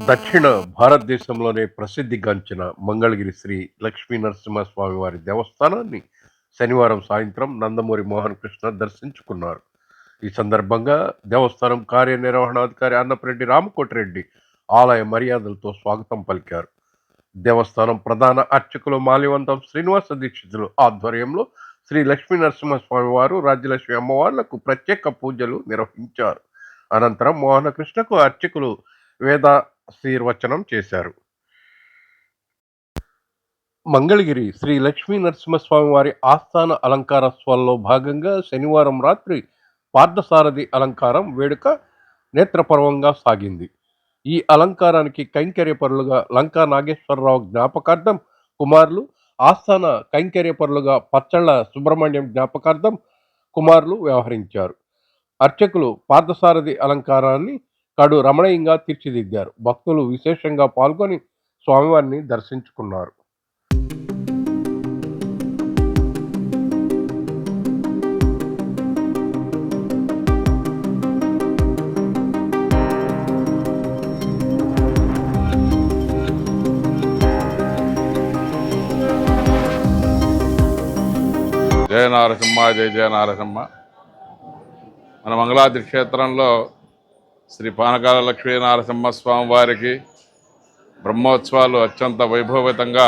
దక్షిణ భారతదేశంలోనే ప్రసిద్ధిగాంచిన మంగళగిరి శ్రీ లక్ష్మీ నరసింహస్వామి వారి దేవస్థానాన్ని శనివారం సాయంత్రం నందమూరి మోహన్ కృష్ణ దర్శించుకున్నారు. ఈ సందర్భంగా దేవస్థానం కార్యనిర్వహణాధికారి అన్నపరెడ్డి రామకోటిరెడ్డి ఆలయ మర్యాదలతో స్వాగతం పలికారు. దేవస్థానం ప్రధాన అర్చకులు మాల్యవంతం శ్రీనివాస దీక్షితులు ఆధ్వర్యంలో శ్రీ లక్ష్మీ నరసింహస్వామి వారు రాజ్యలక్ష్మి అమ్మవార్లకు ప్రత్యేక పూజలు నిర్వహించారు. అనంతరం మోహన కృష్ణకు అర్చకులు వేదాశీర్వచనం చేశారు. మంగళగిరి శ్రీ లక్ష్మీ నరసింహస్వామి వారి ఆస్థాన అలంకారోత్సవాల్లో భాగంగా శనివారం రాత్రి పార్థసారథి అలంకారం వేడుక నేత్రపర్వంగా సాగింది. ఈ అలంకారానికి కైంకర్యపరులుగా లంకా నాగేశ్వరరావు జ్ఞాపకార్థం కుమారులు, ఆస్థాన కైంకర్యపరులుగా పచ్చళ్ల సుబ్రహ్మణ్యం జ్ఞాపకార్థం కుమారులు వ్యవహరించారు. అర్చకులు పార్థసారథి అలంకారాన్ని కడు రమణీయంగా తీర్చిదిద్దారు. భక్తులు విశేషంగా పాల్గొని స్వామివారిని దర్శించుకున్నారు. జయ నారసింహ జయ జయ నారసింహ. మన మంగళాద్రి క్షేత్రంలో శ్రీ పానకాల లక్ష్మీ నారసింహస్వామి వారికి బ్రహ్మోత్సవాలు అత్యంత వైభవితంగా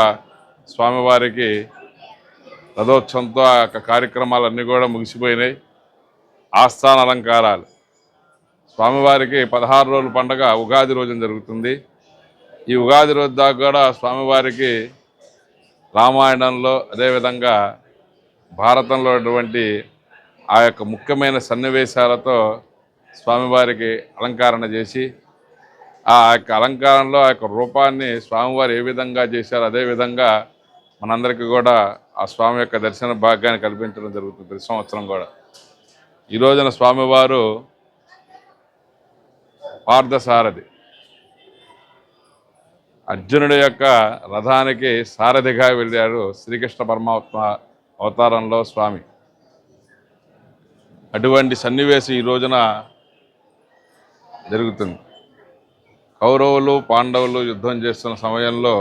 స్వామివారికి రథోత్సవంతో ఆ యొక్క కార్యక్రమాలన్నీ కూడా ముగిసిపోయినాయి. ఆస్థాన అలంకారాలు స్వామివారికి 16 రోజుల పండుగ ఉగాది రోజున జరుగుతుంది. ఈ ఉగాది రోజు దాకా కూడా స్వామివారికి రామాయణంలో అదేవిధంగా భారతంలో అటువంటి ఆ యొక్క ముఖ్యమైన సన్నివేశాలతో స్వామివారికి అలంకరణ చేసి ఆ యొక్క అలంకారంలో ఆ యొక్క రూపాన్ని స్వామివారు ఏ విధంగా చేశారో అదేవిధంగా మనందరికీ కూడా ఆ స్వామి యొక్క దర్శన భాగ్యాన్ని కల్పించడం జరుగుతుంది ప్రతి సంవత్సరం కూడా. ఈ రోజున స్వామివారు పార్థసారథి అర్జునుడి యొక్క రథానికి సారథిగా వెళ్ళారు శ్రీకృష్ణ పరమాత్మ అవతారంలో స్వామి. అటువంటి సన్నివేశం ఈ రోజున జరుగుతుంది. కౌరవులు పాండవులు యుద్ధం చేస్తున్న సమయంలో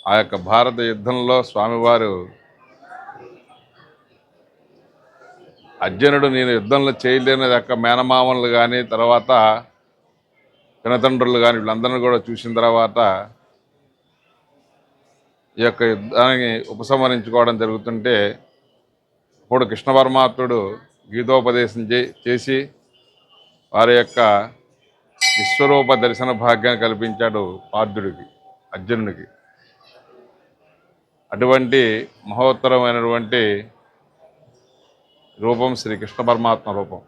ఆ యొక్క భారత యుద్ధంలో స్వామివారు అర్జునుడు నేను యుద్ధంలో చేయలేని యొక్క మేనమామలు కానీ తర్వాత పినతండ్రులు కానీ వీళ్ళందరినీ కూడా చూసిన తర్వాత ఈ యొక్క యుద్ధాన్ని ఉపసంహరించుకోవడం జరుగుతుంటే అప్పుడు కృష్ణ పరమాత్ముడు గీతోపదేశం చేసి వారి యొక్క విశ్వరూప దర్శన భాగ్యాన్ని కల్పించాడు పార్థుడికి, అర్జునుడికి. అటువంటి మహోత్తరమైనటువంటి రూపం శ్రీ కృష్ణ పరమాత్మ రూపం.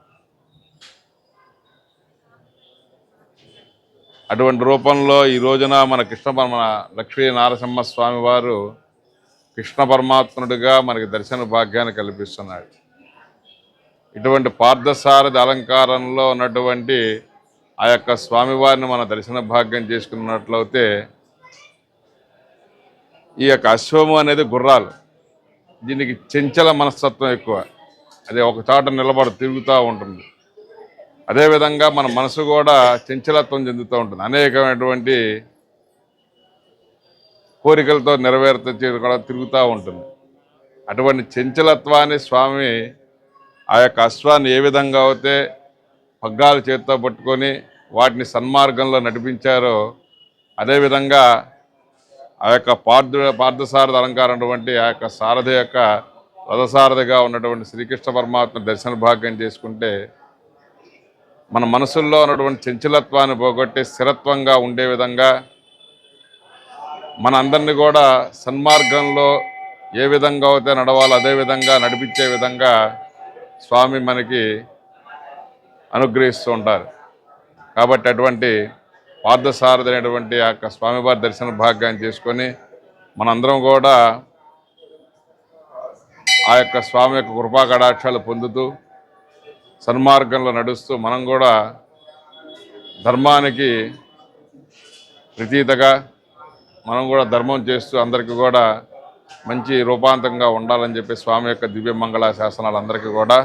అటువంటి రూపంలో ఈ రోజున మన లక్ష్మీ నారసింహస్వామి వారు కృష్ణ పరమాత్ముడిగా మనకి దర్శన భాగ్యాన్ని కల్పిస్తున్నాడు. ఇటువంటి పార్థసారథి అలంకారంలో ఉన్నటువంటి ఆ యొక్క స్వామివారిని మన దర్శన భాగ్యం చేసుకున్నట్లయితే ఈ యొక్క అశ్వము అనేది గుర్రాలు, దీనికి చెంచల మనస్తత్వం ఎక్కువ. అది ఒక చోట తిరుగుతూ ఉంటుంది. అదేవిధంగా మన మనసు కూడా చంచలత్వం చెందుతూ ఉంటుంది. అనేకమైనటువంటి కోరికలతో కూడా తిరుగుతూ ఉంటుంది. అటువంటి చంచలత్వాన్ని స్వామి ఆ యొక్క అశ్వాన్ని ఏ విధంగా అయితే పగ్గాలు చేతితో పట్టుకొని వాటిని సన్మార్గంలో నడిపించారో అదేవిధంగా ఆ యొక్క పార్థసారథి అలంకారం అటువంటి ఆ యొక్క సారథి యొక్క రథసారథిగా ఉన్నటువంటి శ్రీకృష్ణ పరమాత్మ దర్శన భాగ్యం చేసుకుంటే మన మనసుల్లో ఉన్నటువంటి చంచలత్వాన్ని పోగొట్టి స్థిరత్వంగా ఉండే విధంగా మన అందరినీ కూడా సన్మార్గంలో ఏ విధంగా అయితే నడవాలో అదేవిధంగా నడిపించే విధంగా స్వామి మనకి అనుగ్రహిస్తూ ఉంటారు. కాబట్టి అటువంటి పార్థసారథి అనేటువంటి ఆ యొక్క స్వామివారి దర్శన భాగ్యాన్ని చేసుకొని మనందరం కూడా ఆ యొక్క స్వామి యొక్క కృపా కటాక్షాలు పొందుతూ సన్మార్గంలో నడుస్తూ మనం కూడా ధర్మానికి ప్రతీతగా మనం కూడా ధర్మం చేస్తూ అందరికీ కూడా మంచి రూపాంతరంగా ఉండాలని చెప్పి స్వామి యొక్క దివ్యమంగళ శాసనాలు అందరికీ కూడా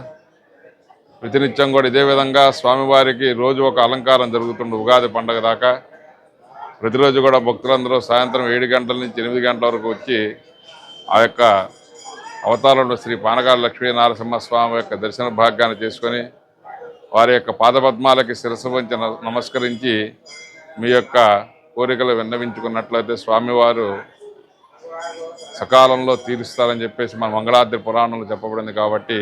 ప్రతినిత్యం కూడా ఇదే విధంగా స్వామివారికి రోజు ఒక అలంకారం జరుగుతుంది ఉగాది పండుగ దాకా. ప్రతిరోజు కూడా భక్తులందరూ సాయంత్రం 7 గంటల నుంచి 8 గంటల వరకు వచ్చి ఆ యొక్క అవతారంలో శ్రీ పానకాల లక్ష్మీనరసింహస్వామి యొక్క దర్శన భాగ్యాన్ని చేసుకొని వారి యొక్క పాదపద్మాలకి శిరస్సు వంచి నమస్కరించి మీ యొక్క కోరికలు విన్నవించుకున్నట్లయితే స్వామివారు సకాలంలో తీరుస్తారని చెప్పేసి మన మంగళాద్రి పురాణంలో చెప్పబడింది. కాబట్టి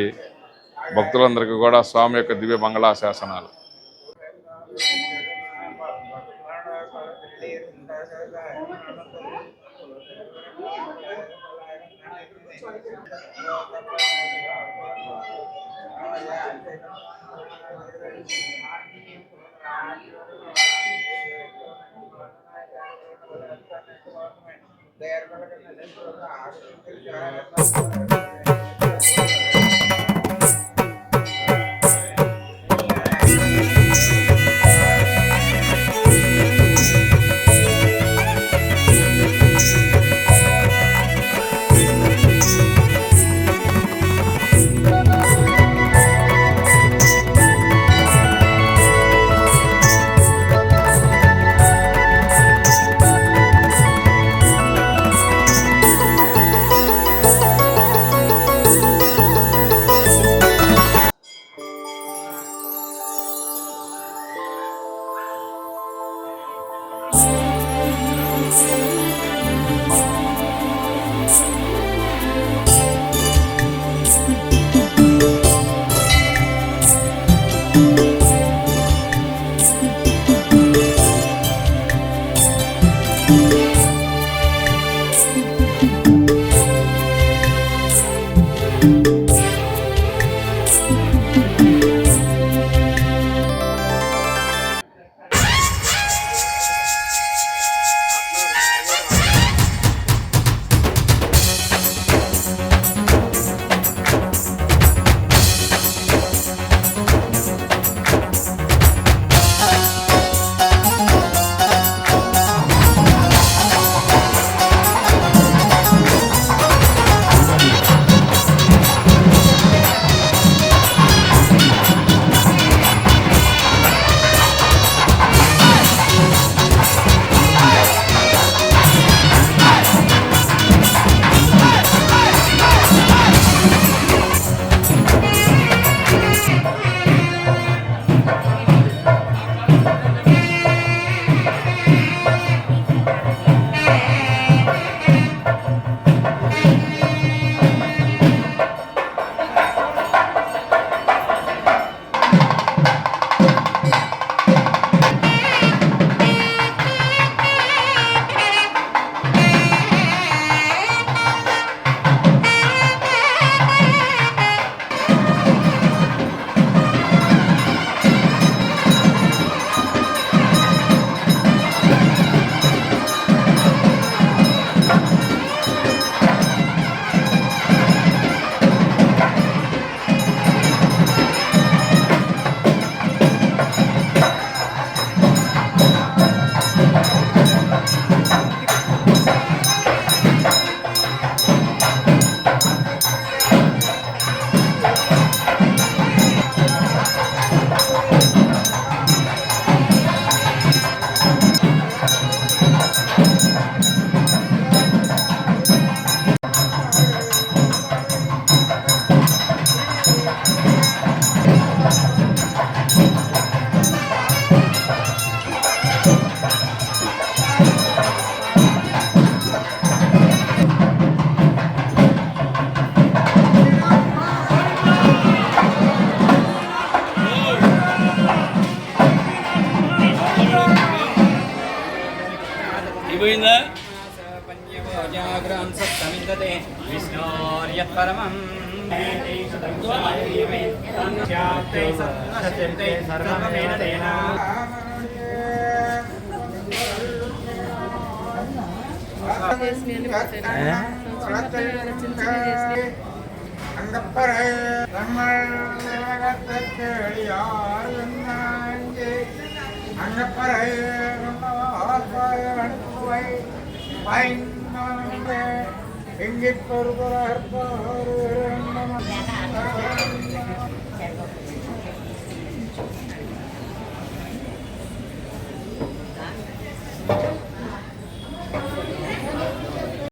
భక్తులందరికీ కూడా స్వామి యొక్క దివ్య మంగళాశాసనాలు. Ingit